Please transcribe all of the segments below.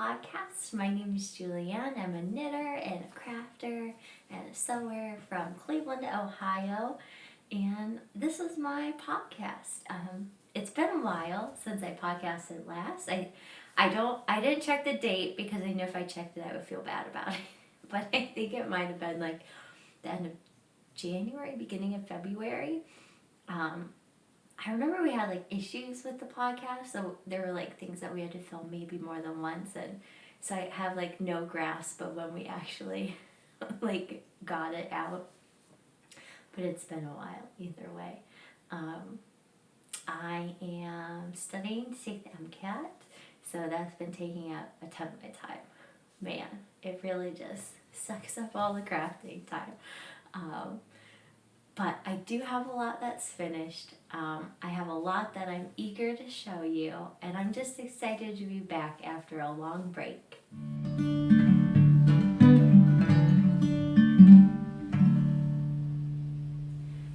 podcast. My name is Julianne. I'm a knitter and a crafter and a sewer from Cleveland, Ohio. And this is my podcast. It's been a while since I podcasted last. I didn't check the date because I knew if I checked it I would feel bad about it. But I think it might have been like the end of January, beginning of February. I remember we had like issues with the podcast, so there were like things that we had to film maybe more than once, and so I have like no grasp of when we actually like got it out. But it's been a while either way. I am studying to take the MCAT, so that's been taking up a ton of my time. Man, it really just sucks up all the crafting time. But I do have a lot that's finished. I have a lot that I'm eager to show you, and I'm just excited to be back after a long break.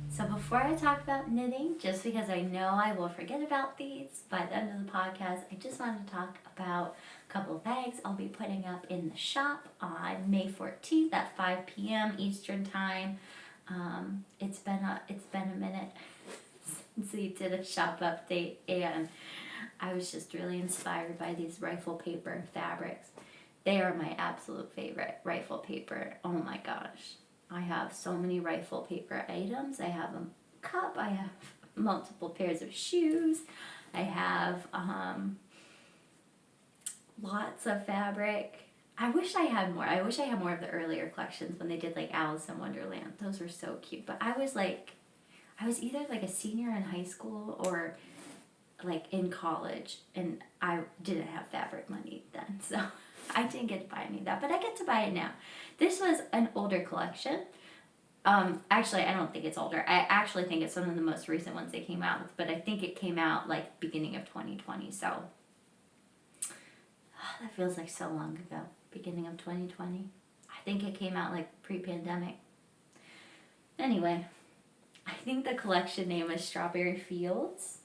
So before I talk about knitting, just because I know I will forget about these by the end of the podcast, I just wanted to talk about a couple of bags I'll be putting up in the shop on May 14th at 5 p.m. Eastern Time. It's been a minute since we did a shop update, and I was just really inspired by these rifle paper fabrics. They are my absolute favorite rifle paper. Oh my gosh. I have so many rifle paper items. I have a cup. I have multiple pairs of shoes. I have lots of fabric. I wish I had more. I wish I had more of the earlier collections when they did like Alice in Wonderland. Those were so cute. But I was either like a senior in high school or like in college, and I didn't have fabric money then. So I didn't get to buy any of that, but I get to buy it now. This was an older collection. Actually, I don't think it's older. I actually think it's one of the most recent ones they came out with, but I think it came out like beginning of 2020. So that feels like so long ago. Beginning of 2020. I think it came out like pre-pandemic. Anyway, I think the collection name is Strawberry Fields.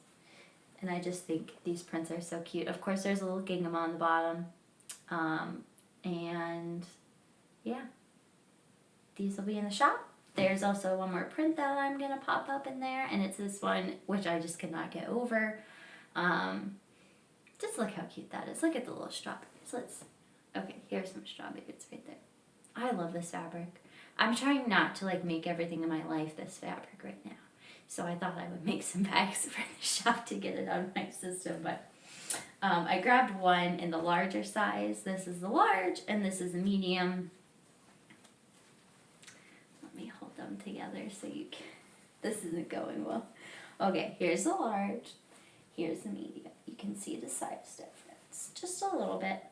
And I just think these prints are so cute. Of course, there's a little gingham on the bottom. And yeah, these will be in the shop. There's also one more print that I'm going to pop up in there. And it's this one, which I just cannot get over. Just look how cute that is. Look at the little strawberries. Okay, here's some strawberries right there. I love this fabric. I'm trying not to like make everything in my life this fabric right now. So I thought I would make some bags for the shop to get it out of my system. But I grabbed one in the larger size. This is the large and this is the medium. Let me hold them together so you can... This isn't going well. Okay, here's the large. Here's the medium. You can see the size difference. Just a little bit.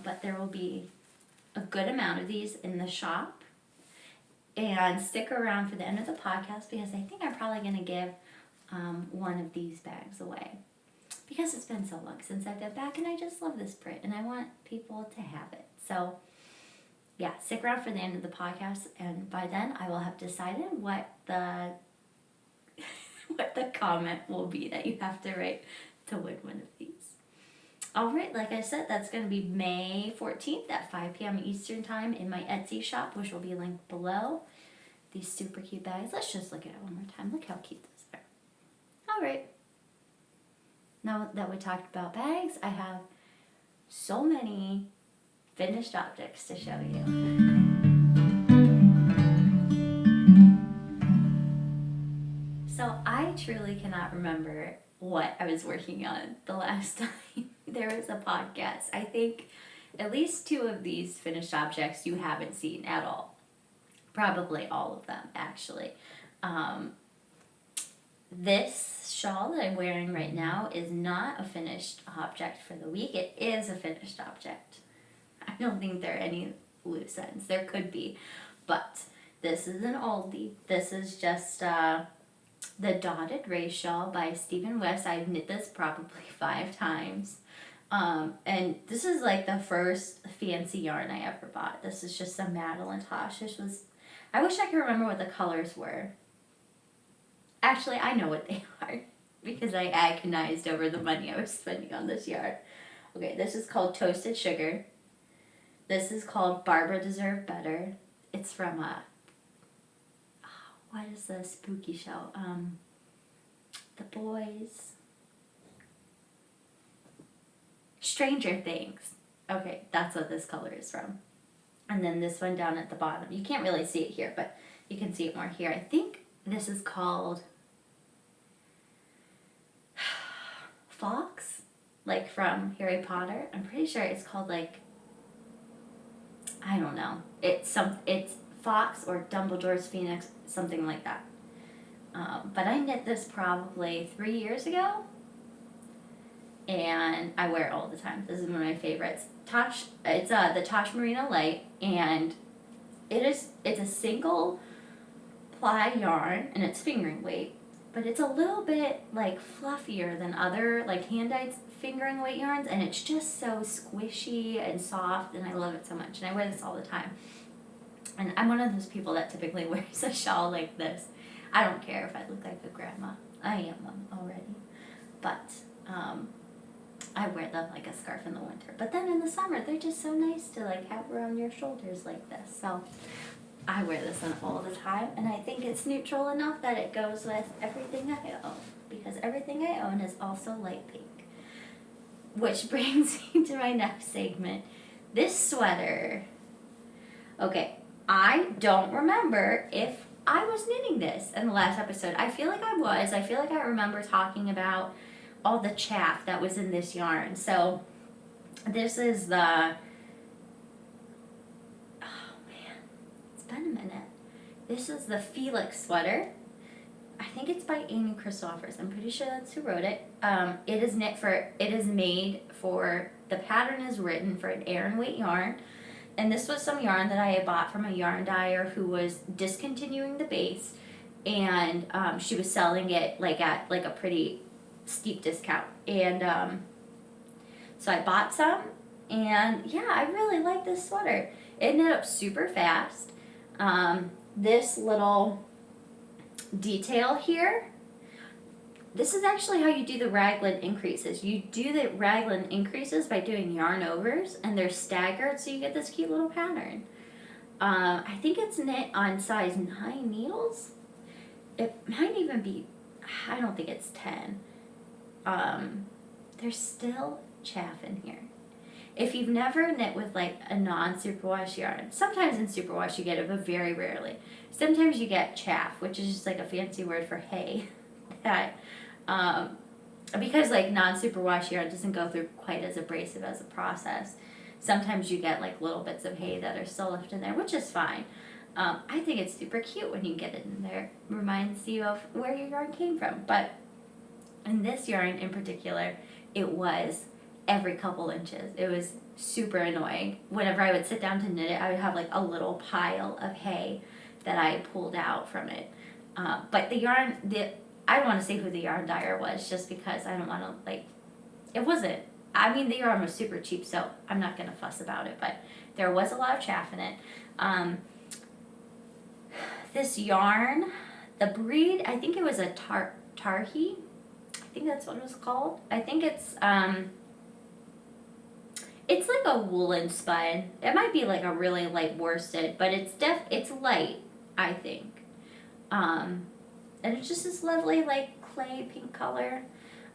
But there will be a good amount of these in the shop. And stick around for the end of the podcast because I think I'm probably going to give one of these bags away. Because it's been so long since I've been back and I just love this print and I want people to have it. So yeah, stick around for the end of the podcast and by then I will have decided what the comment will be that you have to write to win one of these. Alright, like I said, that's going to be May 14th at 5 p.m. Eastern Time in my Etsy shop, which will be linked below. These super cute bags. Let's just look at it one more time. Look how cute those are. Alright. Now that we talked about bags, I have so many finished objects to show you. So I truly cannot remember what I was working on the last time there was a podcast. I think at least 2 of these finished objects you haven't seen at all. Probably all of them, actually. This shawl that I'm wearing right now is not a finished object for the week. It is a finished object. I don't think there are any loose ends. There could be, but this is an oldie. This is just the Dotted Ray Shawl by Stephen West. I've knit this probably 5 times. And this is like the first fancy yarn I ever bought. This is just a Madeline Tosh. I wish I could remember what the colors were. Actually, I know what they are because I agonized over the money I was spending on this yarn. Okay, this is called Toasted Sugar. This is called Barbara Deserved Better. It's from what is the spooky show? The Boys. Stranger Things. Okay, that's what this color is from. And then this one down at the bottom. You can't really see it here, but you can see it more here. I think this is called Fox, like from Harry Potter. I'm pretty sure it's called like, I don't know. It's Fox or Dumbledore's Phoenix, something like that. But I knit this probably 3 years ago, and I wear it all the time. This is one of my favorites. It's the Tosh Merino Light, and it's a single ply yarn, and it's fingering weight, but it's a little bit like fluffier than other like hand-dyed fingering weight yarns, and it's just so squishy and soft, and I love it so much, and I wear this all the time. And I'm one of those people that typically wears a shawl like this. I don't care if I look like a grandma. I am one already. But I wear them like a scarf in the winter. But then in the summer, they're just so nice to like have around your shoulders like this. So I wear this one all the time. And I think it's neutral enough that it goes with everything I own. Because everything I own is also light pink. Which brings me to my next segment. This sweater. Okay, I don't remember if I was knitting this in the last episode. I feel like I was. I feel like I remember talking about all the chaff that was in this yarn. So this is the, oh man, it's been a minute. This is the Felix sweater. I think it's by Amy Christophers. I'm pretty sure that's who wrote it. It is made for, the pattern is written for an Aran weight yarn. And this was some yarn that I had bought from a yarn dyer who was discontinuing the base, and she was selling it like at like a pretty steep discount. And so I bought some, and yeah, I really like this sweater. It knit up super fast. This little detail here, this is actually how you do the raglan increases. You do the raglan increases by doing yarn overs, and they're staggered, so you get this cute little pattern. I think it's knit on size 9 needles. It might even be, I don't think it's 10. There's still chaff in here. If you've never knit with like a non-superwash yarn, sometimes in superwash you get it, but very rarely. Sometimes you get chaff, which is just like a fancy word for hay. That because like non-superwash yarn doesn't go through quite as abrasive as a process. Sometimes you get like little bits of hay that are still left in there, which is fine. I think it's super cute when you get it in there. Reminds you of where your yarn came from. But in this yarn in particular, it was every couple inches. It was super annoying. Whenever I would sit down to knit it, I would have like a little pile of hay that I pulled out from it. But the yarn, I don't want to say who the yarn dyer was, just because I don't want to, like, it wasn't, I mean, the yarn was super cheap, so I'm not going to fuss about it, but there was a lot of chaff in it. This yarn, the breed, I think it was a Tarhi, I think that's what it was called. I think it's like a woolen spun. It might be like a really light worsted, but it's light, I think. And it's just this lovely like clay pink color.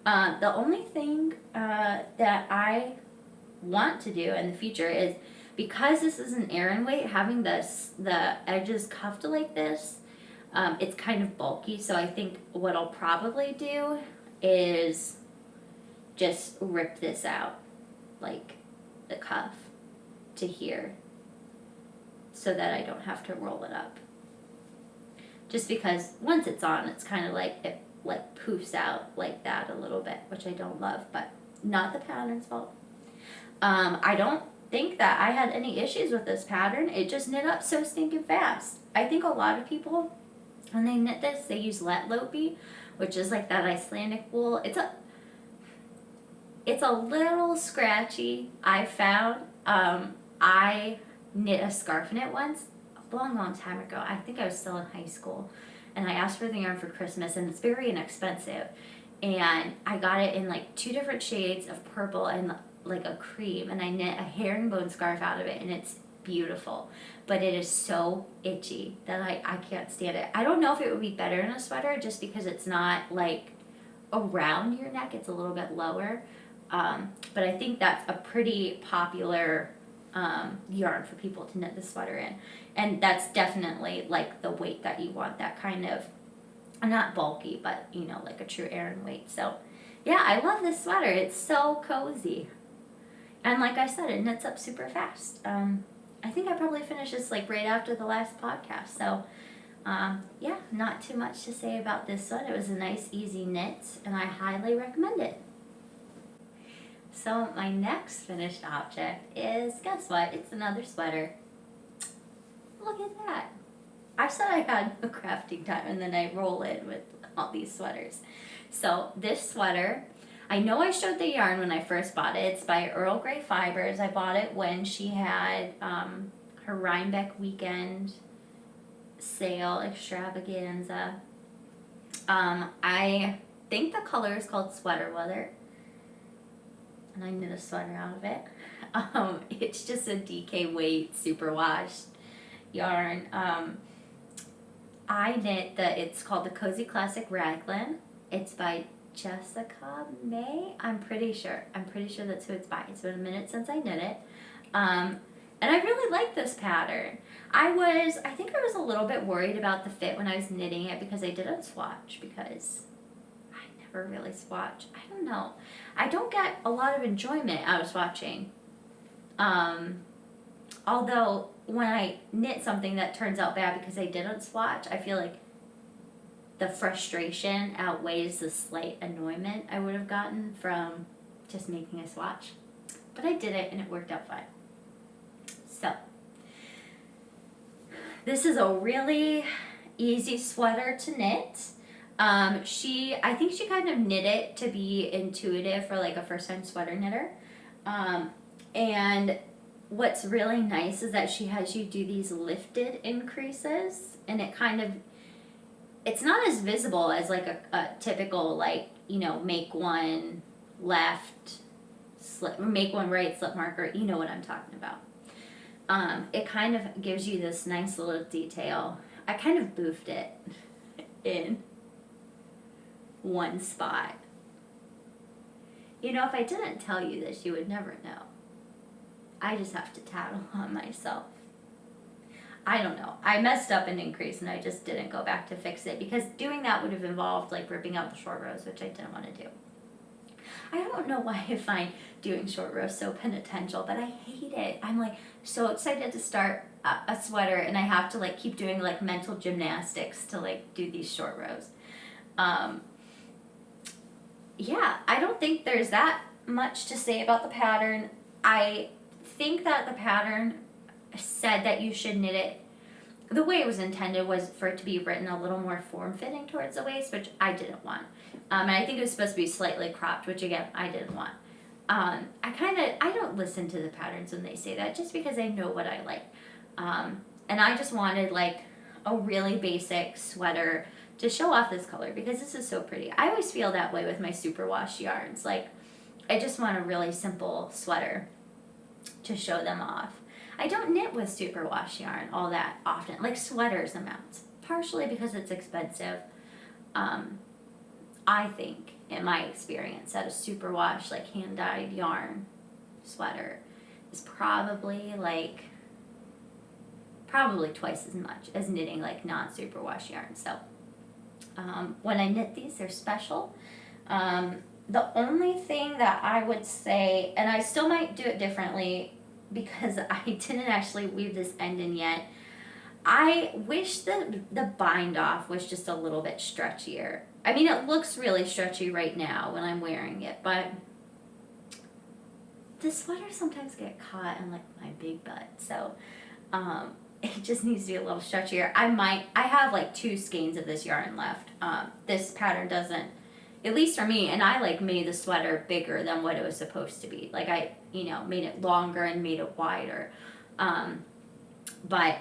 The only thing that I want to do in the future is, because this is an Aran weight, having the edges cuffed like this, it's kind of bulky. So I think what I'll probably do is just rip this out, like the cuff to here, so that I don't have to roll it up. Just because once it's on, it's kind of like, it like poofs out like that a little bit, which I don't love, but not the pattern's fault. I don't think that I had any issues with this pattern. It just knit up so stinking fast. I think a lot of people, when they knit this, they use Letlopi, which is like that Icelandic wool. It's a little scratchy, I found. I knit a scarf in it once, a long time ago. I think I was still in high school, and I asked for the yarn for Christmas, and it's very inexpensive, and I got it in like 2 different shades of purple, and like a cream, and I knit a herringbone scarf out of it, and it's beautiful. But it is so itchy that I can't stand it. I don't know if it would be better in a sweater just because it's not like around your neck, it's a little bit lower. But I think that's a pretty popular yarn for people to knit the sweater in. And that's definitely like the weight that you want, that kind of, not bulky, but you know, like a true Aran weight. So yeah, I love this sweater. It's so cozy. And like I said, it knits up super fast. I think I probably finished this like right after the last podcast. So yeah, not too much to say about this one. It was a nice, easy knit, and I highly recommend it. So my next finished object is, guess what? It's another sweater. Look at that. I said I had a crafting time, and then I roll in with all these sweaters. So this sweater, I know I showed the yarn when I first bought it. It's by Earl Grey Fibers. I bought it when she had her Rhinebeck weekend sale extravaganza. I think the color is called Sweater Weather, and I knit a sweater out of it. It's just a DK weight super washed yarn. I knit it's called the Cozy Classic Raglan. It's by Jessica May. I'm pretty sure that's who it's by. It's been a minute since I knit it. And I really like this pattern. I think I was a little bit worried about the fit when I was knitting it because I didn't swatch, because I never really swatch. I don't know. I don't get a lot of enjoyment out of swatching. Although when I knit something that turns out bad because I didn't swatch, I feel like the frustration outweighs the slight annoyment I would have gotten from just making a swatch. But I did it and it worked out fine. So, this is a really easy sweater to knit. I think she kind of knit it to be intuitive for like a first time sweater knitter. And what's really nice is that she has you do these lifted increases, and it's not as visible as like a typical, like, you know, make one left, slip, make one right, slip marker, you know what I'm talking about. It kind of gives you this nice little detail. I kind of boofed it in one spot. You know, if I didn't tell you this, you would never know. I just have to tattle on myself. I don't know. I messed up an increase and I just didn't go back to fix it, because doing that would have involved like ripping out the short rows, which I didn't want to do. I don't know why I find doing short rows so penitential, but I hate it. I'm like so excited to start a sweater, and I have to like keep doing like mental gymnastics to like do these short rows. Yeah, I don't think there's that much to say about the pattern. I think that the pattern said that you should knit it, the way it was intended was for it to be written a little more form-fitting towards the waist, which I didn't want. And I think it was supposed to be slightly cropped, which again, I didn't want. I don't listen to the patterns when they say that, just because I know what I like. And I just wanted like a really basic sweater to show off this color, because this is so pretty. I always feel that way with my superwash yarns. Like, I just want a really simple sweater to show them off. I don't knit with superwash yarn all that often, like sweaters amounts, partially because it's expensive. I think, in my experience, that a superwash, like hand-dyed yarn sweater is probably twice as much as knitting like non-superwash yarn. So when I knit these, they're special. The only thing that I would say, and I still might do it differently because I didn't actually weave this end in yet, I wish that the bind off was just a little bit stretchier. I mean, it looks really stretchy right now when I'm wearing it, but the sweaters sometimes get caught in like my big butt, so it just needs to be a little stretchier. I have like 2 skeins of this yarn left. This pattern doesn't, at least for me, and I like made the sweater bigger than what it was supposed to be. Like I, made it longer and made it wider. But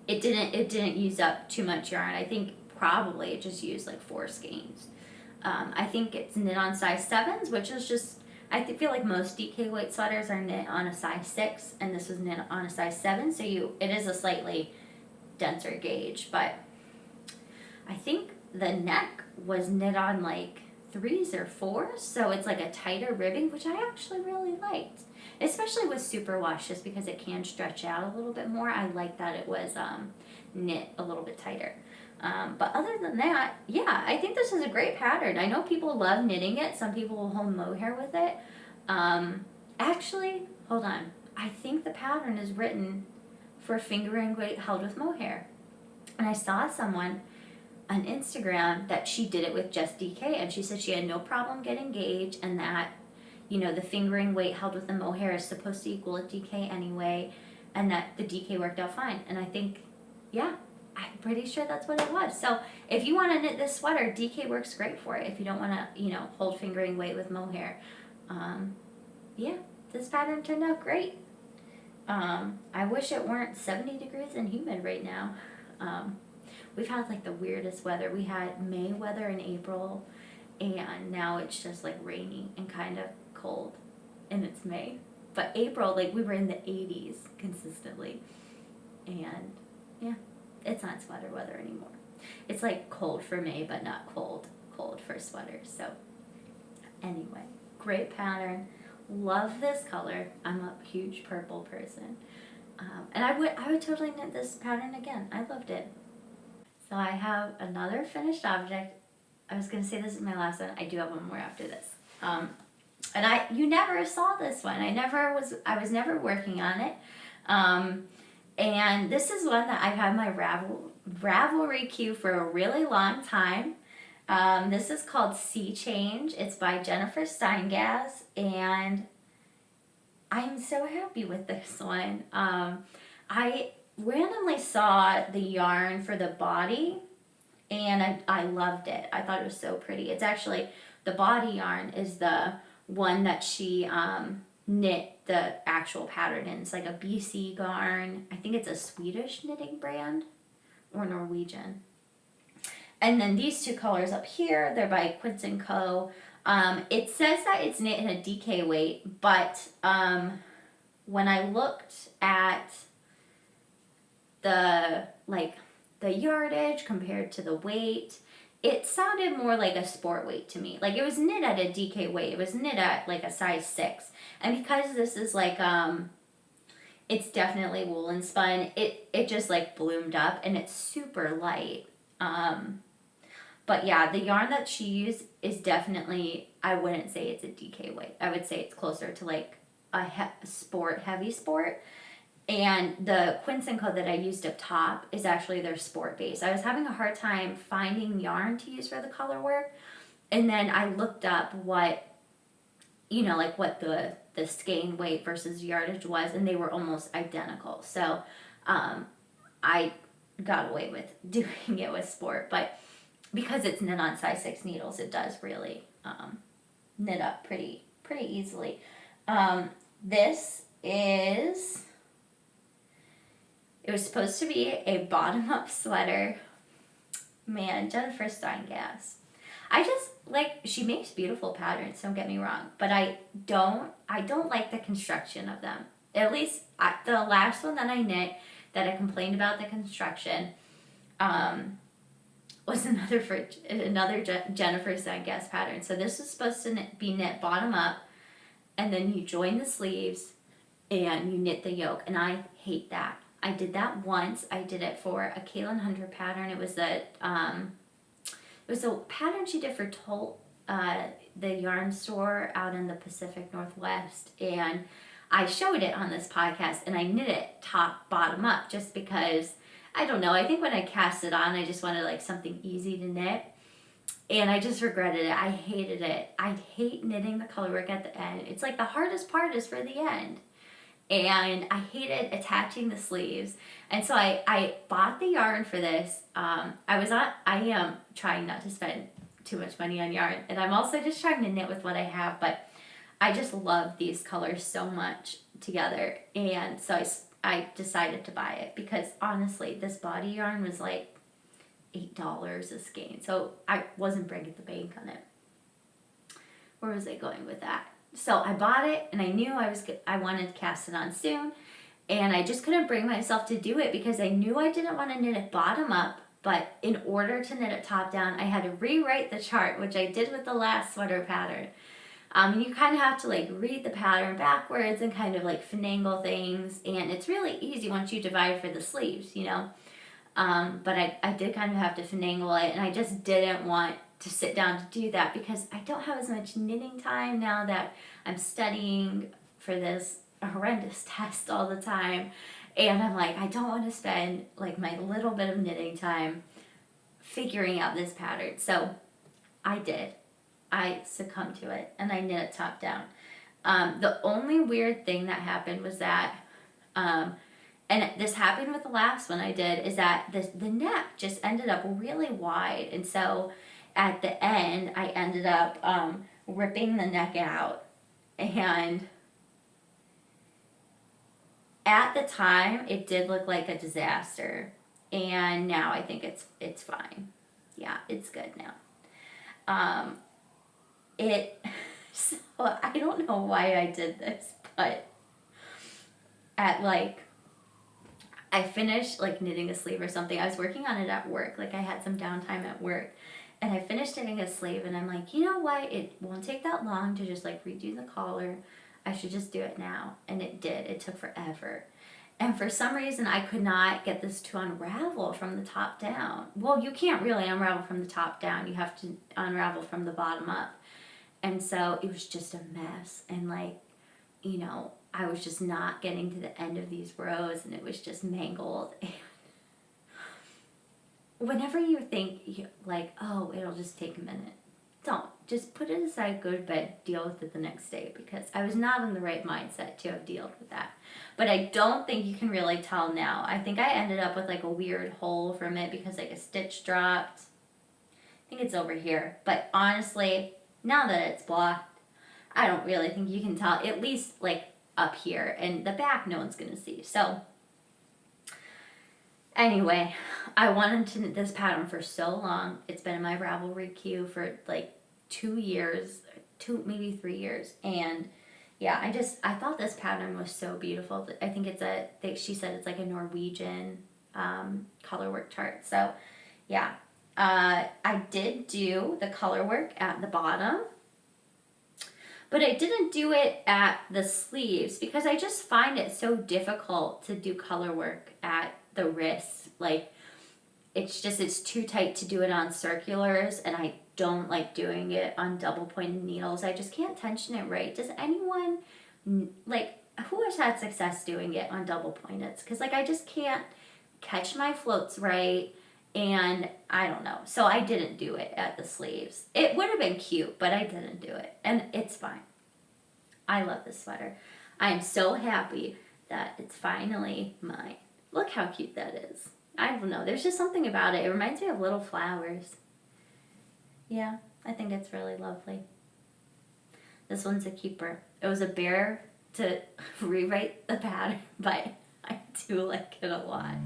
it didn't use up too much yarn. I think probably it just used like 4 skeins. I think it's knit on size 7s, which is just, feel like most DK weight sweaters are knit on a size 6, and this was knit on a size 7, so it is a slightly denser gauge, but I think the neck was knit on like 3s or 4s, so it's like a tighter ribbing, which I actually really liked, especially with superwash, just because it can stretch out a little bit more. I like that it was knit a little bit tighter. But other than that, yeah, I think this is a great pattern. I know people love knitting it. Some people will hold mohair with it. Actually, hold on. I think the pattern is written for fingering weight held with mohair. And I saw someone on Instagram that she did it with just DK, and she said she had no problem getting gauge, and that, the fingering weight held with the mohair is supposed to equal a DK anyway, and that the DK worked out fine. And I think, yeah, I'm pretty sure that's what it was. So if you want to knit this sweater, DK works great for it. If you don't want to, hold fingering weight with mohair. Yeah, this pattern turned out great. I wish it weren't 70 degrees and humid right now. We've had like the weirdest weather. We had May weather in April, and now it's just like rainy and kind of cold, and it's May. But April, like, we were in the 80s consistently, and yeah, it's not sweater weather anymore. It's like cold for May, but not cold for sweaters. So anyway, great pattern. Love this color. I'm a huge purple person. And I would totally knit this pattern again. I loved it. So I have another finished object. I was going to say this is my last one. I do have one more after this. And you never saw this one. I was never working on it. And this is one that I've had my Ravelry queue for a really long time. This is called Sea Change. It's by Jennifer Steingaz, and I'm so happy with this one. I randomly saw the yarn for the body, and I loved it. I thought it was so pretty. It's actually, the body yarn is the one that she knit the actual pattern in. It's like a BC yarn. I think it's a Swedish knitting brand, or Norwegian. And then these two colors up here, they're by Quince & Co. It says that it's knit in a DK weight, but when I looked at the yardage compared to the weight, it sounded more like a sport weight to me. Like, it was knit at a DK weight. It was knit at like a size 6. And because this is like, it's definitely woolen spun, it just like bloomed up, and it's super light. But yeah, the yarn that she used is definitely, I wouldn't say it's a DK weight. I would say it's closer to like a heavy sport. And the Quince & Co. that I used up top is actually their sport base. I was having a hard time finding yarn to use for the color work. And then I looked up what the skein weight versus yardage was, and they were almost identical. So I got away with doing it with sport. But because it's knit on size 6 needles, it does really knit up pretty easily. This is... It was supposed to be a bottom-up sweater. Man, Jennifer Steingaz. She makes beautiful patterns, don't get me wrong, but I don't like the construction of them. At least the last one that I knit that I complained about the construction was another Jennifer Steingaz pattern. So this was supposed to be knit bottom up, and then you join the sleeves and you knit the yoke, and I hate that. I did that once. I did it for a Kaylin Hunter pattern. It was a pattern she did for the yarn store out in the Pacific Northwest, and I showed it on this podcast, and I knit it bottom up just because, I don't know, I think when I cast it on, I just wanted like something easy to knit, and I just regretted it. I hated it. I hate knitting the color work at the end. It's like the hardest part is for the end. And I hated attaching the sleeves. And so I bought the yarn for this. I am trying not to spend too much money on yarn. And I'm also just trying to knit with what I have. But I just love these colors so much together. And so I decided to buy it. Because honestly, this body yarn was like $8 a skein. So I wasn't breaking the bank on it. where was I going with that? So I bought it, and I knew I wanted to cast it on soon, and I just couldn't bring myself to do it because I knew I didn't want to knit it bottom up, but in order to knit it top down, I had to rewrite the chart, which I did with the last sweater pattern. You kind of have to like read the pattern backwards and kind of like finagle things, and it's really easy once you divide for the sleeves, you know. But I did kind of have to finagle it, and I just didn't want to sit down to do that because I don't have as much knitting time now that I'm studying for this horrendous test all the time. And I'm like, I don't want to spend like my little bit of knitting time figuring out this pattern. So I did. I succumbed to it, and I knit it top down. The only weird thing that happened was that, and this happened with the last one I did, is that the neck just ended up really wide. And so at the end, I ended up ripping the neck out. And at the time, it did look like a disaster. And now I think it's fine. Yeah, it's good now. So I don't know why I did this, but at like, I finished like knitting a sleeve or something. I was working on it at work. Like I had some downtime at work, and I finished knitting a sleeve, and I'm like, you know what? It won't take that long to just like redo the collar. I should just do it now. And it did. It took forever. And for some reason, I could not get this to unravel from the top down. Well, you can't really unravel from the top down. You have to unravel from the bottom up. And so it was just a mess. And like, you know, I was just not getting to the end of these rows, and it was just mangled. And whenever you think like, oh, it'll just take a minute, don't. Just put it aside, go to bed, deal with it the next day, because I was not in the right mindset to have dealt with that. But I don't think you can really tell now. I think I ended up with like a weird hole from it because like a stitch dropped. I think it's over here. But honestly, now that it's blocked, I don't really think you can tell, at least like up here, and the back no one's gonna see. So anyway, I wanted to knit this pattern for so long. It's been in my Ravelry queue for like 2 years, maybe 3 years, and yeah, I thought this pattern was so beautiful. I think she said it's like a Norwegian color work chart. So yeah, I did do the color work at the bottom, but I didn't do it at the sleeves because I just find it so difficult to do color work at the wrists. Like, it's too tight to do it on circulars, and I don't like doing it on double pointed needles. I just can't tension it right. Does anyone, like, who has had success doing it on double pointed? Because like I just can't catch my floats right, and I don't know. So I didn't do it at the sleeves. It would have been cute, but I didn't do it, and it's fine. I love this sweater. I am so happy that it's finally mine. Look how cute that is. I don't know. There's just something about it. It reminds me of little flowers. Yeah, I think it's really lovely. This one's a keeper. It was a bear to rewrite the pattern, but I do like it a lot.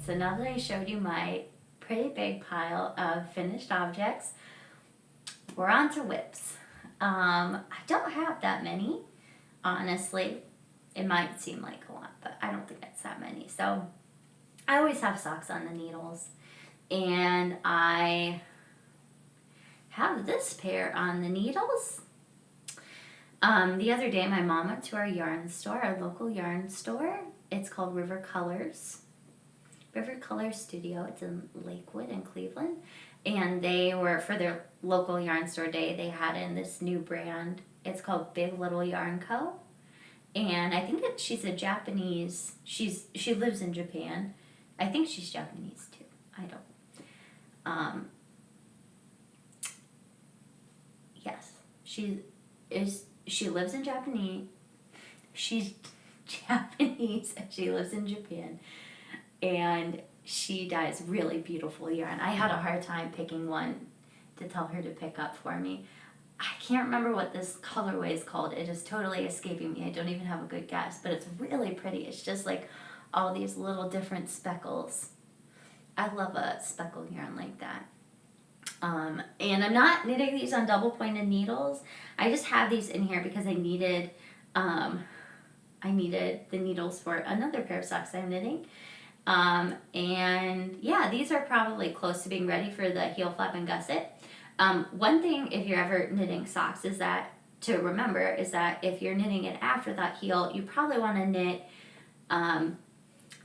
So now that I showed you my pretty big pile of finished objects, we're on to whips. I don't have that many, honestly. It might seem like a lot, but I don't think it's that many. So I always have socks on the needles, and I have this pair on the needles. The other day my mom went to our yarn store, our local yarn store. It's called River Colors Studio. It's in Lakewood in Cleveland. And they were, for their local yarn store day, they had in this new brand. It's called Big Little Yarn Co. And I think she's a Japanese, she lives in Japan. I think she's Japanese too. I don't. Yes, she lives in Japanese. She's Japanese and she lives in Japan. And she dyes really beautiful yarn. I had a hard time picking one to tell her to pick up for me. I can't remember what this colorway is called. It is totally escaping me. I don't even have a good guess, but it's really pretty. It's just like all these little different speckles. I love a speckled yarn like that. And I'm not knitting these on double pointed needles. I just have these in here because I needed the needles for another pair of socks I'm knitting. And yeah, these are probably close to being ready for the heel flap and gusset. One thing, if you're ever knitting socks, is that to remember is that if you're knitting it after that heel, you probably want to knit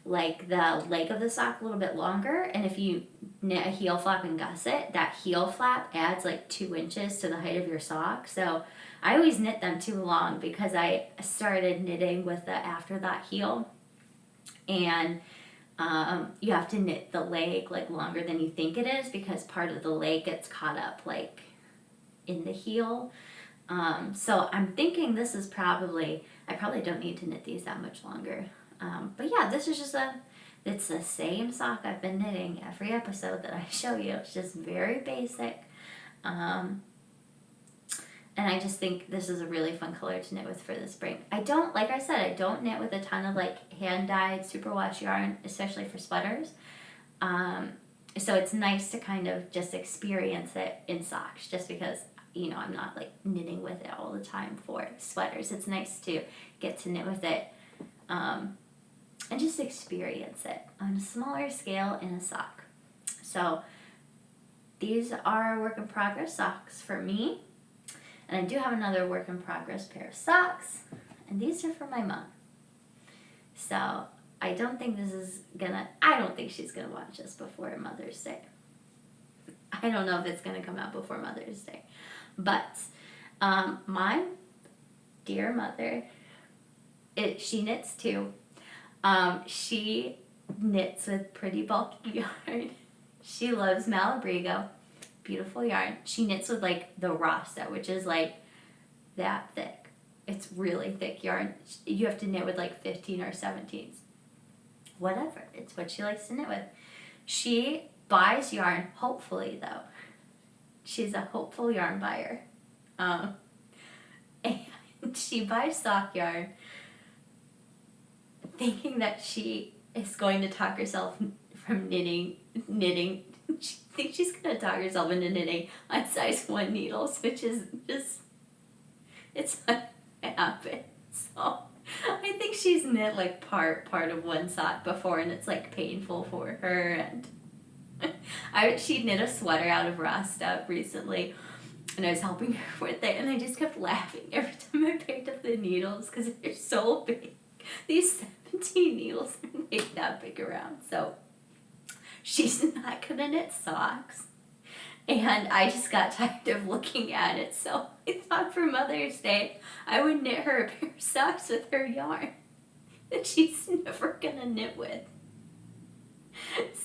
like the leg of the sock a little bit longer. And if you knit a heel flap and gusset, that heel flap adds like 2 inches to the height of your sock. So I always knit them too long because I started knitting with the after that heel, and you have to knit the leg like longer than you think it is because part of the leg gets caught up like in the heel. So I'm thinking this is I probably don't need to knit these that much longer. But yeah, this is just it's the same sock I've been knitting every episode that I show you. It's just very basic. And I just think this is a really fun color to knit with for the spring. Like I said, I don't knit with a ton of like hand-dyed superwash yarn, especially for sweaters. So it's nice to kind of just experience it in socks just because, I'm not like knitting with it all the time for sweaters. It's nice to get to knit with it and just experience it on a smaller scale in a sock. So these are work in progress socks for me. And I do have another work in progress pair of socks, and these are for my mom. So I don't think she's gonna watch this before Mother's Day. I don't know if it's gonna come out before Mother's Day. But my dear mother, she knits too. She knits with pretty bulky yarn. She loves Malabrigo. Beautiful yarn. She knits with like the Rasta, which is like that thick. It's really thick yarn. You have to knit with like 15 or 17s. Whatever. It's what she likes to knit with. She buys yarn, hopefully though. She's a hopeful yarn buyer. And she buys sock yarn thinking that she is going to talk herself from knitting. She thinks she's going to talk herself into knitting on size 1 needles, which is just, it's not going to happen. So I think she's knit like part of one sock before, and it's like painful for her. And she knit a sweater out of Rasta recently, and I was helping her with it, and I just kept laughing every time I picked up the needles because they're so big. These 17 needles are like that big around. So she's not gonna knit socks, and I just got tired of looking at it, so I thought for Mother's Day I would knit her a pair of socks with her yarn that she's never gonna knit with.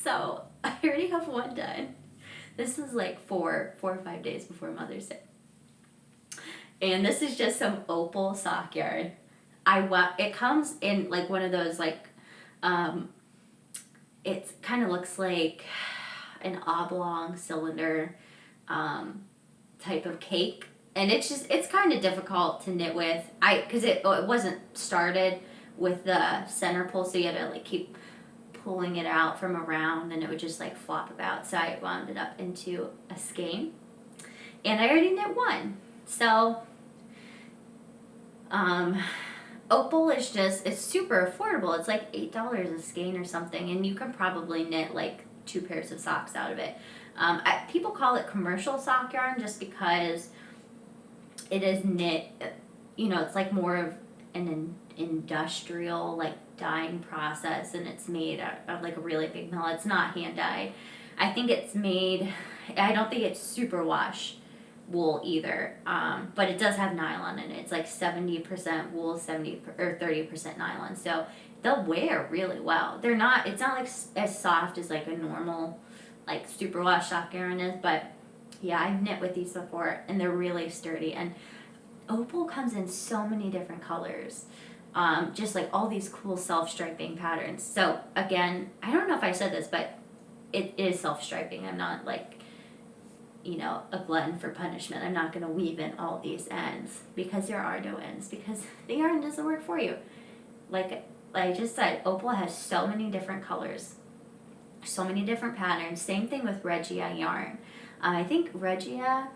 So I already have one done. This is like 4 or 5 days before Mother's Day, and this is just some opal sock yarn. It comes in like one of those like it kind of looks like an oblong cylinder type of cake, and it's kind of difficult to knit with. Because it wasn't started with the center pull, so you had to like keep pulling it out from around, and it would just like flop about. So I wound it up into a skein, and I already knit one. So opal is it's super affordable. It's like $8 a skein or something, and you can probably knit like 2 pairs of socks out of it. People call it commercial sock yarn just because it is knit, it's like more of an industrial like dyeing process, and it's made out of like a really big mill. It's not hand dyed. I think it's made, I don't think it's superwash wool either, but it does have nylon in it. It's like 70% wool, 30% nylon, so they'll wear really well. It's not like as soft as like a normal like superwash sock yarn is, but yeah, I've knit with these before, and they're really sturdy. And opal comes in so many different colors, just like all these cool self-striping patterns. So again, I don't know if I said this, but it is self-striping. I'm not like a glutton for punishment. I'm not going to weave in all these ends because there are no ends, because the yarn doesn't work for you. Like I just said, opal has so many different colors. So many different patterns. Same thing with Regia yarn. I think Regia,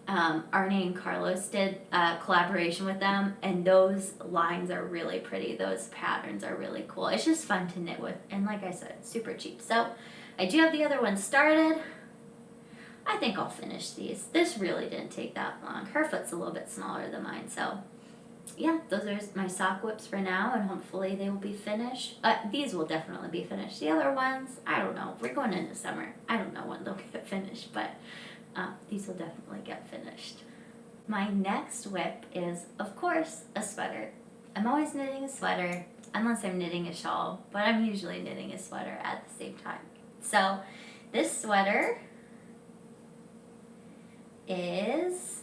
Arne and Carlos did a collaboration with them, and those lines are really pretty. Those patterns are really cool. It's just fun to knit with, and like I said, super cheap. So I do have the other one started. I think I'll finish these. This really didn't take that long. Her foot's a little bit smaller than mine, so yeah, those are my sock whips for now, and hopefully they will be finished. These will definitely be finished. The other ones, I don't know. We're going into summer. I don't know when they'll get finished, but these will definitely get finished. My next whip is, of course, a sweater. I'm always knitting a sweater, unless I'm knitting a shawl, but I'm usually knitting a sweater at the same time. So this sweater is,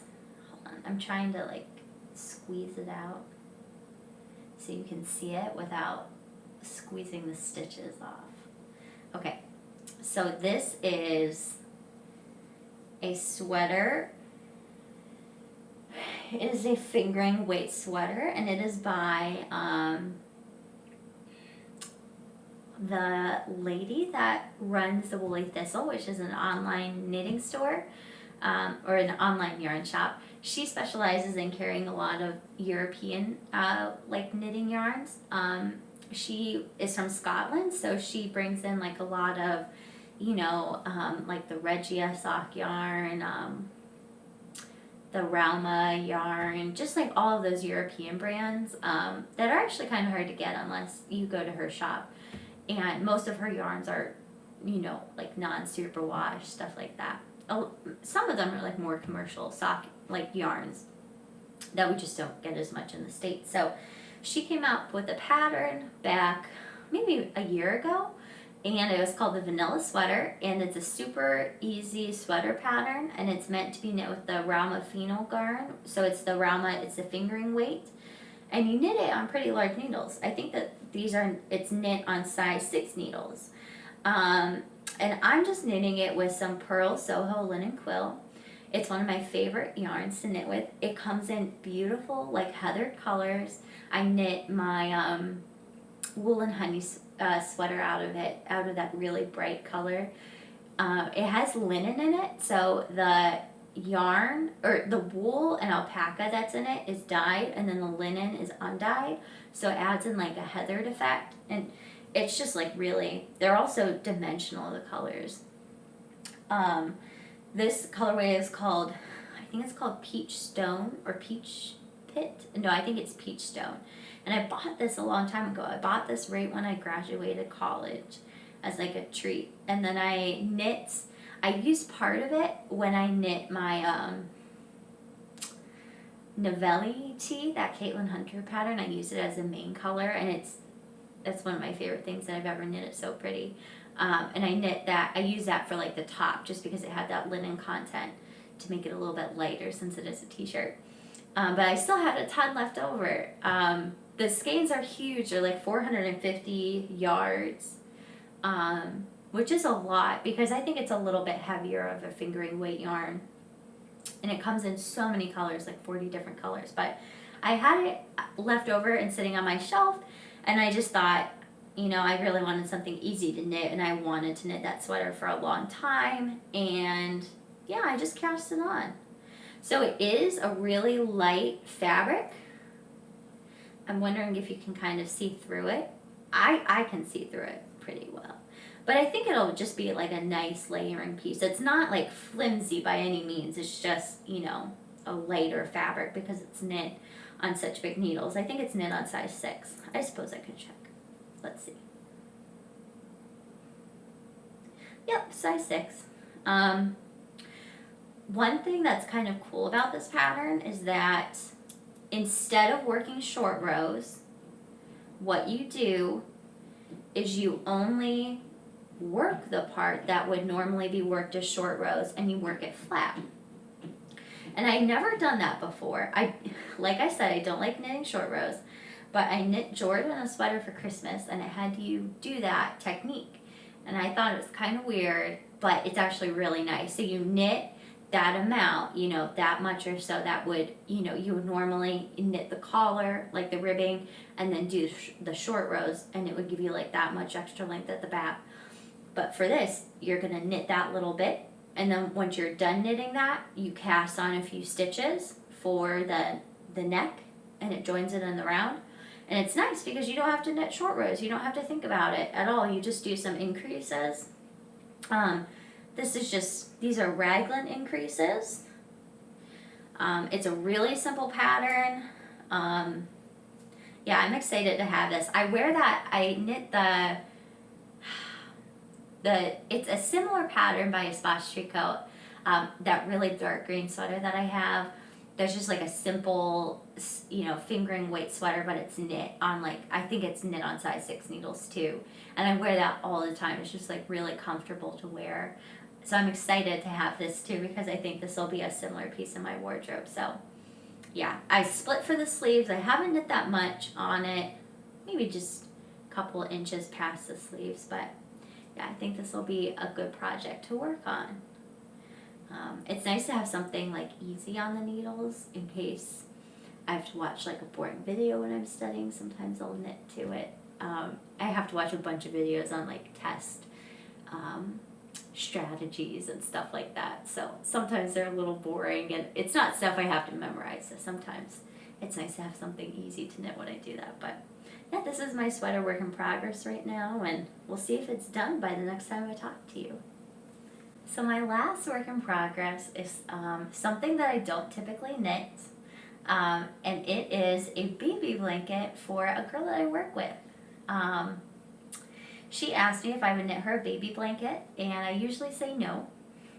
hold on, I'm trying to like squeeze it out so you can see it without squeezing the stitches off. Okay, so this is a sweater. It is a fingering weight sweater, and it is by the lady that runs the Woolly Thistle, which is an online knitting store, or an online yarn shop. She specializes in carrying a lot of European like knitting yarns. She is from Scotland, so she brings in like a lot of, you know, like the Regia sock yarn, the Rauma yarn, just like all of those European brands that are actually kind of hard to get unless you go to her shop. And most of her yarns are, you know, like non-superwash, stuff like that. Some of them are like more commercial sock like yarns that we just don't get as much in the States. So she came out with a pattern back maybe a year ago, and it was called the Vanilla Sweater, and it's a super easy sweater pattern, and it's meant to be knit with the Rauma Phenol garn. So it's the Rauma, it's the fingering weight, and you knit it on pretty large needles. I think that it's knit on size 6 needles. And I'm just knitting it with some Pearl Soho linen quill. It's one of my favorite yarns to knit with. It comes in beautiful, like heathered colors. I knit my wool and honey sweater out of that really bright color. It has linen in it, so the yarn, or the wool and alpaca that's in it is dyed, and then the linen is undyed, so it adds in like a heathered effect, and it's just like really, they're also dimensional, the colors. This colorway is called, I think it's called Peach Stone or Peach Pit. No, I think it's Peach Stone. And I bought this a long time ago. I bought this right when I graduated college as like a treat. And then I used part of it when I knit my Novelli tee, that Caitlin Hunter pattern. I used it as a main color, and that's one of my favorite things that I've ever knit. It's so pretty. And I use that for like the top just because it had that linen content to make it a little bit lighter since it is a t-shirt. But I still had a ton left over. The skeins are huge. They're like 450 yards, which is a lot because I think it's a little bit heavier of a fingering weight yarn. And it comes in so many colors, like 40 different colors. But I had it left over and sitting on my shelf, and I just thought, you know, I really wanted something easy to knit, and I wanted to knit that sweater for a long time, and yeah, I just cast it on. So it is a really light fabric. I'm wondering if you can kind of see through it. I can see through it pretty well. But I think it'll just be like a nice layering piece. It's not like flimsy by any means. It's just, you know, a lighter fabric because it's knit on such big needles. I think it's knit on size 6. I suppose I could check. Let's see. Yep, size 6. One thing that's kind of cool about this pattern is that instead of working short rows, what you do is you only work the part that would normally be worked as short rows, and you work it flat. And I never done that before. Like I said, I don't like knitting short rows, but I knit Jordan a sweater for Christmas, and I had you do that technique. And I thought it was kind of weird, but it's actually really nice. So you knit that amount, you know, that much or so, that would, you know, you would normally knit the collar, like the ribbing, and then do the short rows, and it would give you like that much extra length at the back. But for this, you're going to knit that little bit, and then once you're done knitting that, you cast on a few stitches for the neck, and it joins it in the round. And it's nice because you don't have to knit short rows. You don't have to think about it at all. You just do some increases. These are raglan increases. It's a really simple pattern. Yeah, I'm excited to have this. I knit it's a similar pattern by Espace Tricot, that really dark green sweater that I have. There's just like a simple, fingering weight sweater, but it's knit on I think it's knit on size 6 needles too. And I wear that all the time. It's just really comfortable to wear. So I'm excited to have this too because I think this will be a similar piece in my wardrobe. So yeah, I split for the sleeves. I haven't knit that much on it, maybe just a couple of inches past the sleeves, but yeah, I think this will be a good project to work on. It's nice to have something easy on the needles in case I have to watch a boring video when I'm studying. Sometimes I'll knit to it. I have to watch a bunch of videos on test strategies and stuff like that. So sometimes they're a little boring, and it's not stuff I have to memorize. So sometimes it's nice to have something easy to knit when I do that. But yeah, this is my sweater work in progress right now, and we'll see if it's done by the next time I talk to you. So my last work in progress is something that I don't typically knit, and it is a baby blanket for a girl that I work with. She asked me if I would knit her a baby blanket, and I usually say no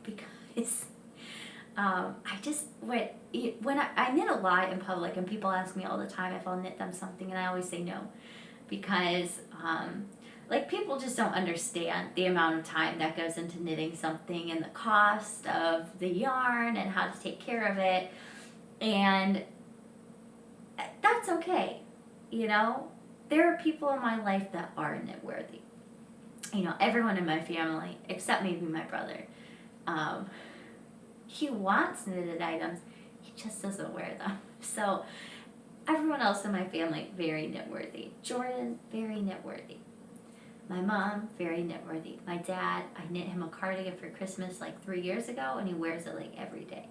because when I knit a lot in public, and people ask me all the time if I'll knit them something, and I always say no because people just don't understand the amount of time that goes into knitting something and the cost of the yarn and how to take care of it. And that's okay. There are people in my life that are knit worthy. Everyone in my family, except maybe my brother, he wants knitted items. He just doesn't wear them. So everyone else in my family, very knit worthy. Jordan, very knit worthy. My mom, very knit worthy. My dad, I knit him a cardigan for Christmas 3 years ago, and he wears it every day.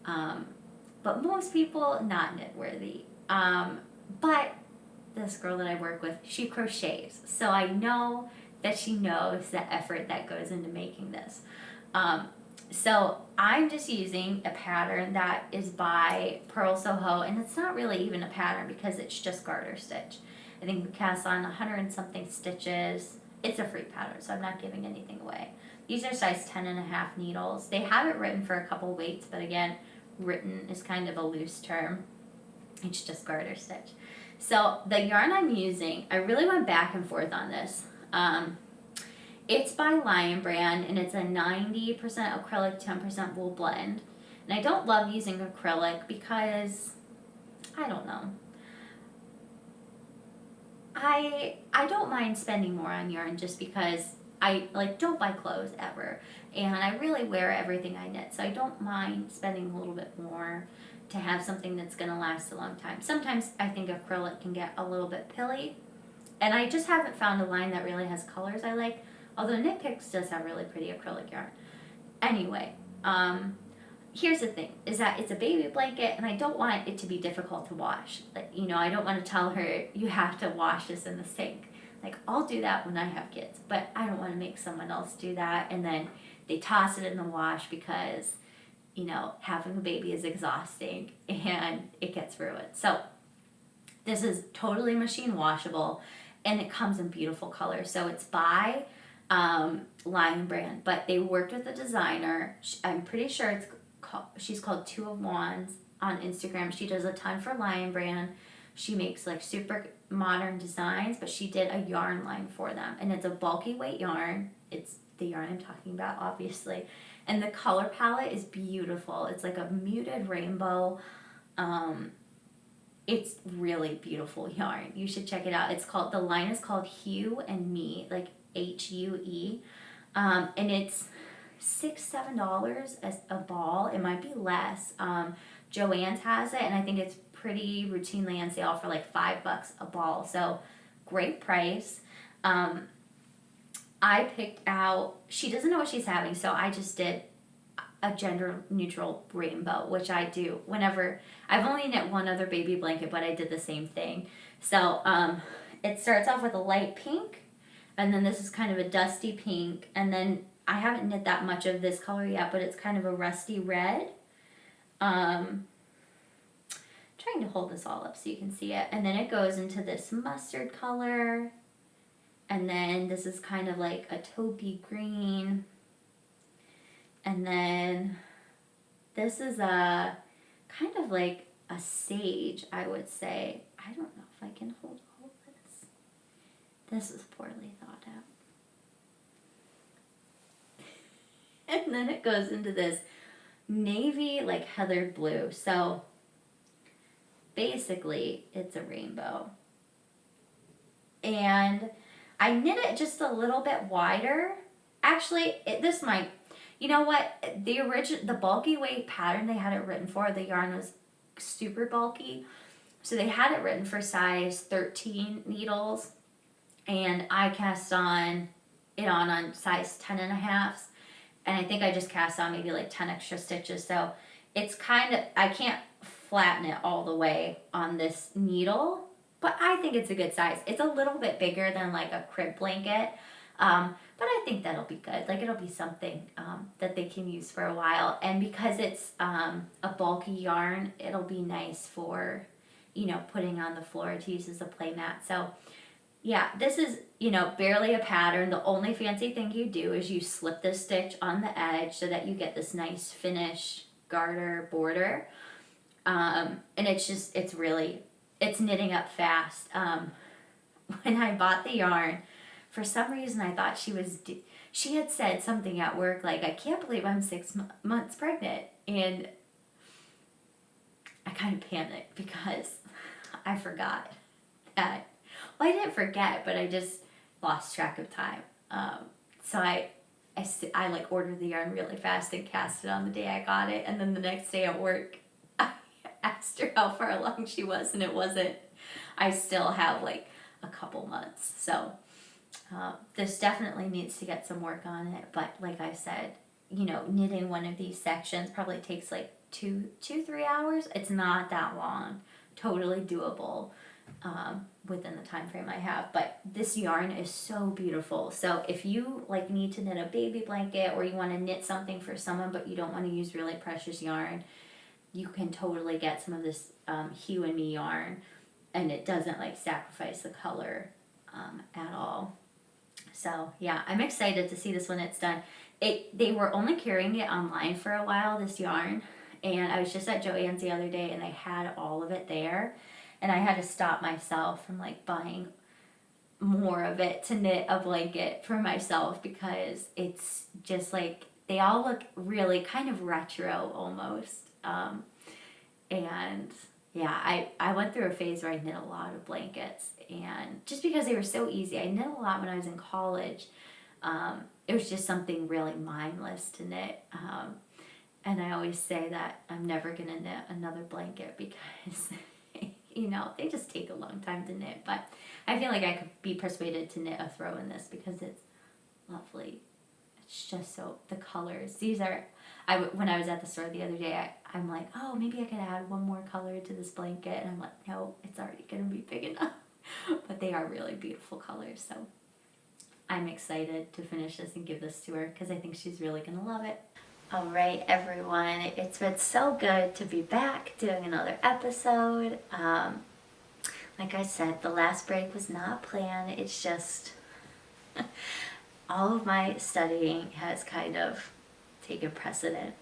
But most people, not knit worthy. But this girl that I work with, she crochets. So I know that she knows the effort that goes into making this. So I'm just using a pattern that is by Pearl Soho, and it's not really even a pattern because it's just garter stitch. I think we cast on 100 and something stitches. It's a free pattern, so I'm not giving anything away. These are size 10.5 needles. They have it written for a couple weights, but again, written is kind of a loose term. It's just garter stitch. So the yarn I'm using, I really went back and forth on this. It's by Lion Brand, and it's a 90% acrylic, 10% wool blend. And I don't love using acrylic because, I don't know. I don't mind spending more on yarn just because I don't buy clothes ever, and I really wear everything I knit, so I don't mind spending a little bit more to have something that's going to last a long time. Sometimes I think acrylic can get a little bit pilly, and I just haven't found a line that really has colors I like, although Knit Picks does have really pretty acrylic yarn. Anyway, here's the thing, is that it's a baby blanket, and I don't want it to be difficult to wash. I don't want to tell her, you have to wash this in the sink. I'll do that when I have kids, but I don't want to make someone else do that, and then they toss it in the wash because, having a baby is exhausting, and it gets ruined. So this is totally machine washable, and it comes in beautiful colors. So it's by Lion Brand, but they worked with a designer. I'm pretty sure she's called Two of Wands on Instagram. She does a ton for Lion Brand. She makes super modern designs, but she did a yarn line for them, and it's a bulky weight yarn. It's the yarn I'm talking about, obviously, and the color palette is beautiful. It's a muted rainbow. It's really beautiful yarn. You should check it out. The line is called Hue and Me, HUE, and it's $6-7 as a ball. It might be less. Joann's has it, and I think it's pretty routinely on sale for $5 a ball. So great price. I picked out, she doesn't know what she's having, so I just did a gender neutral rainbow, which I do whenever, I've only knit one other baby blanket, but I did the same thing. So it starts off with a light pink, and then this is kind of a dusty pink, and then I haven't knit that much of this color yet, but it's kind of a rusty red. Trying to hold this all up so you can see it. And then it goes into this mustard color, and then this is kind of like a taupey green. And then this is a kind of like a sage, I would say. I don't know if I can hold all of this. This is poorly thought out. And then it goes into this navy, like heathered blue. So basically, it's a rainbow. And I knit it just a little bit wider. Actually, this might... You know what? The bulky weight pattern they had it written for, the yarn was super bulky. So they had it written for size 13 needles. And I cast on size 10 and a halves. And I think I just cast on maybe like 10 extra stitches. So it's kind of, I can't flatten it all the way on this needle. But I think it's a good size. It's a little bit bigger than like a crib blanket. But I think that'll be good. Like, it'll be something that they can use for a while. And because it's a bulky yarn, it'll be nice for, putting on the floor to use as a play mat. So, yeah, this is, barely a pattern. The only fancy thing you do is you slip this stitch on the edge so that you get this nice finish garter border. And it's knitting up fast. When I bought the yarn, for some reason, I thought she had said something at work like, I can't believe I'm 6 months pregnant. And I kind of panicked because I forgot that. Well, I didn't forget, but I just lost track of time. So I like ordered the yarn really fast and cast it on the day I got it. And then the next day at work, I asked her how far along she was, and it wasn't. I still have like a couple months. So... this definitely needs to get some work on it, but like I said, knitting one of these sections probably takes like 3 hours. It's not that long, totally doable within the time frame I have. But this yarn is so beautiful. So if you like need to knit a baby blanket, or you want to knit something for someone but you don't want to use really precious yarn, you can totally get some of this Hue and Me yarn, and it doesn't like sacrifice the color at all. So yeah, I'm excited to see this when it's done. They were only carrying it online for a while, this yarn, and I was just at Joann's the other day and they had all of it there, and I had to stop myself from like buying more of it to knit a blanket for myself, because it's just like, they all look really kind of retro almost. And yeah, I went through a phase where I knit a lot of blankets, and just because they were so easy. I knit a lot when I was in college. It was just something really mindless to knit. And I always say that I'm never going to knit another blanket because, they just take a long time to knit. But I feel like I could be persuaded to knit a throw in this because it's lovely. It's just so, the colors. These are... when I was at the store the other day, I'm like, oh, maybe I could add one more color to this blanket. And I'm like, no, it's already going to be big enough. But they are really beautiful colors. So I'm excited to finish this and give this to her because I think she's really going to love it. All right, everyone. It's been so good to be back doing another episode. Like I said, the last break was not planned. It's just all of my studying has kind of taken precedent.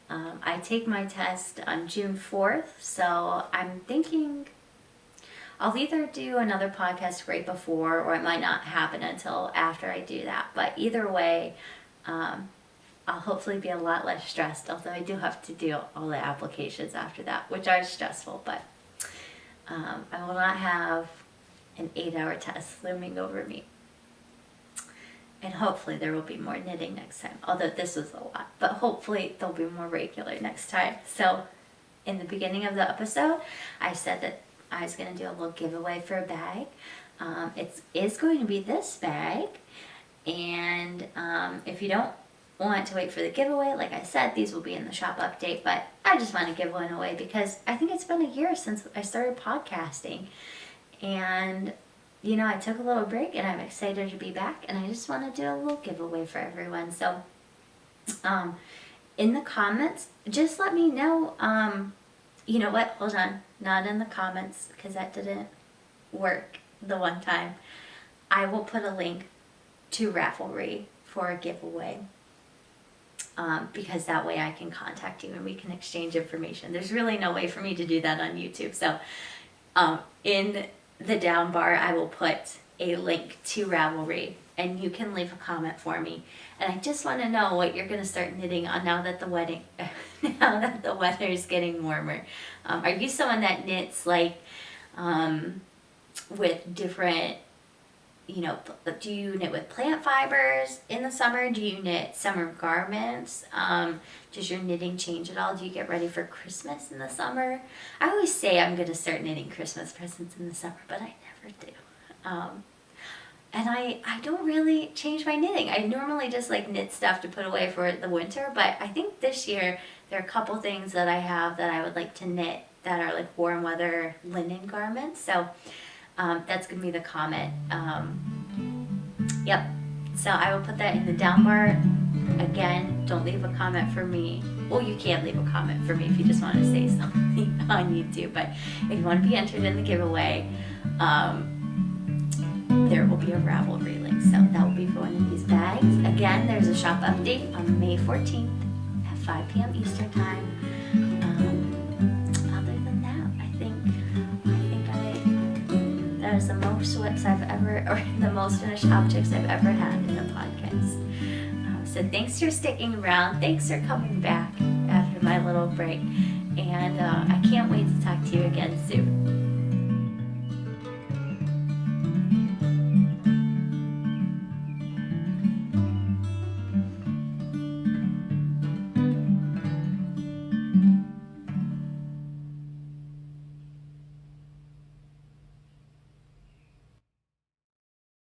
I take my test on June 4th, so I'm thinking I'll either do another podcast right before, or it might not happen until after I do that. But either way, I'll hopefully be a lot less stressed, although I do have to do all the applications after that, which are stressful. But I will not have an 8-hour test looming over me. And hopefully there will be more knitting next time, although this was a lot. But hopefully they'll be more regular next time. So in the beginning of the episode, I said that I was going to do a little giveaway for a bag. It is going to be this bag. And if you don't want to wait for the giveaway, like I said, these will be in the shop update, but I just want to give one away because I think it's been a year since I started podcasting. And, you know, I took a little break and I'm excited to be back, and I just want to do a little giveaway for everyone. So, in the comments, just let me know, you know what, hold on, not in the comments, because that didn't work the one time. I will put a link to Ravelry for a giveaway, because that way I can contact you and we can exchange information. There's really no way for me to do that on YouTube, so in the down bar I will put a link to Ravelry, and you can leave a comment for me. And I just want to know what you're going to start knitting on now that the weather is getting warmer. Are you someone that knits like with different, you know, do you knit with plant fibers in the summer? Do you knit summer garments? Does your knitting change at all? Do you get ready for Christmas in the summer? I always say I'm going to start knitting Christmas presents in the summer, but I never do. And I don't really change my knitting. I normally just like knit stuff to put away for the winter, but I think this year there are a couple things that I have that I would like to knit that are like warm weather linen garments. So that's going to be the comment. Yep. So I will put that in the down bar. Again, don't leave a comment for me. Well, you can leave a comment for me if you just want to say something on YouTube, but if you want to be entered in the giveaway, there will be a Ravelry link, so that will be going in these bags. Again, there's a shop update on May 14th at 5 p.m. Eastern time. Other than that, I think that is the most whips I've ever, or the most finished objects I've ever had in a podcast. So thanks for sticking around. Thanks for coming back after my little break, and I can't wait to talk to you again soon.